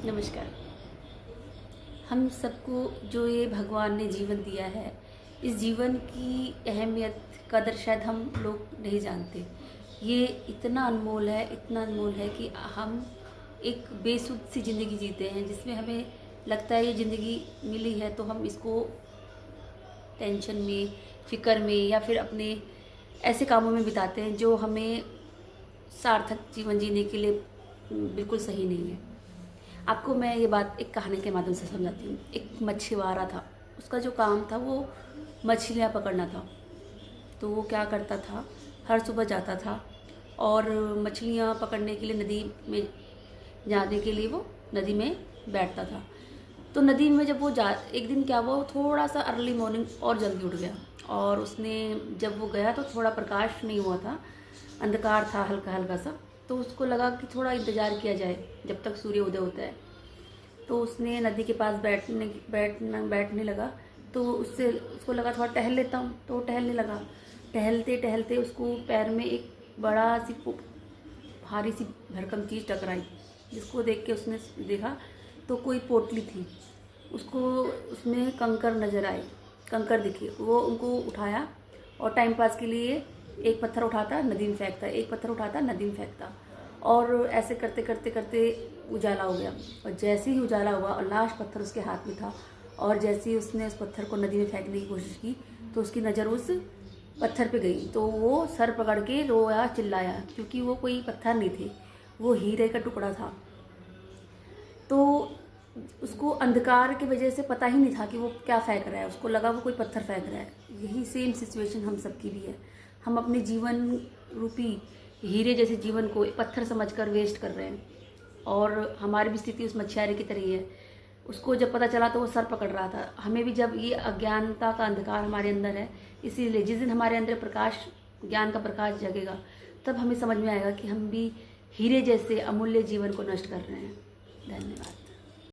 नमस्कार। हम सबको जो ये भगवान ने जीवन दिया है, इस जीवन की अहमियत, कदर शायद हम लोग नहीं जानते। ये इतना अनमोल है, इतना अनमोल है कि हम एक बेसुध सी ज़िंदगी जीते हैं, जिसमें हमें लगता है ये ज़िंदगी मिली है तो हम इसको टेंशन में, फ़िक्र में या फिर अपने ऐसे कामों में बिताते हैं जो हमें सार्थक जीवन जीने के लिए बिल्कुल सही नहीं है। आपको मैं ये बात एक कहानी के माध्यम से समझाती हूँ। एक मछुआरा था, उसका जो काम था वो मछलियाँ पकड़ना था। तो वो क्या करता था, हर सुबह जाता था और मछलियाँ पकड़ने के लिए नदी में जाने के लिए वो नदी में बैठता था। तो नदी में जब वो एक दिन क्या हुआ, वो थोड़ा सा अर्ली मॉर्निंग और जल्दी उठ गया और उसने जब वो गया तो थोड़ा प्रकाश नहीं हुआ था, अंधकार था हल्का हल्का सा। तो उसको लगा कि थोड़ा इंतज़ार किया जाए जब तक सूर्य उदय होता है। तो उसने नदी के पास बैठने लगा। तो उसको लगा थोड़ा टहल लेता हूँ, तो टहलने लगा। टहलते टहलते उसको पैर में एक बड़ा सी भारी सी भरकम चीज़ टकराई, जिसको देख के उसने देखा तो कोई पोटली थी। उसको उसमें कंकर नज़र आए, कंकर दिखे। वो उनको उठाया और टाइम पास के लिए एक पत्थर उठाता नदी में फेंकता, एक पत्थर उठाता नदी में फेंकता, और ऐसे करते करते करते उजाला हो गया। और जैसे ही उजाला हुआ और लास्ट पत्थर उसके हाथ में था, और जैसे ही उसने उस पत्थर को नदी में फेंकने की कोशिश की तो उसकी नज़र उस पत्थर पे गई। तो वो सर पकड़ के रोया, चिल्लाया, क्योंकि वो कोई पत्थर नहीं थे, वो हीरे का टुकड़ा था। तो उसको अंधकार की वजह से पता ही नहीं था कि वो क्या फेंक रहा है, उसको लगा वो कोई पत्थर फेंक रहा है। यही सेम सिचुएशन हम सबकी भी है। हम अपने जीवन रूपी हीरे जैसे जीवन को पत्थर समझकर वेस्ट कर रहे हैं, और हमारी भी स्थिति उस मछुआरे की तरह ही है। उसको जब पता चला तो वो सर पकड़ रहा था। हमें भी जब ये अज्ञानता का अंधकार हमारे अंदर है, इसीलिए जिस दिन हमारे अंदर प्रकाश, ज्ञान का प्रकाश जगेगा, तब हमें समझ में आएगा कि हम भी हीरे जैसे अमूल्य जीवन को नष्ट कर रहे हैं। धन्यवाद।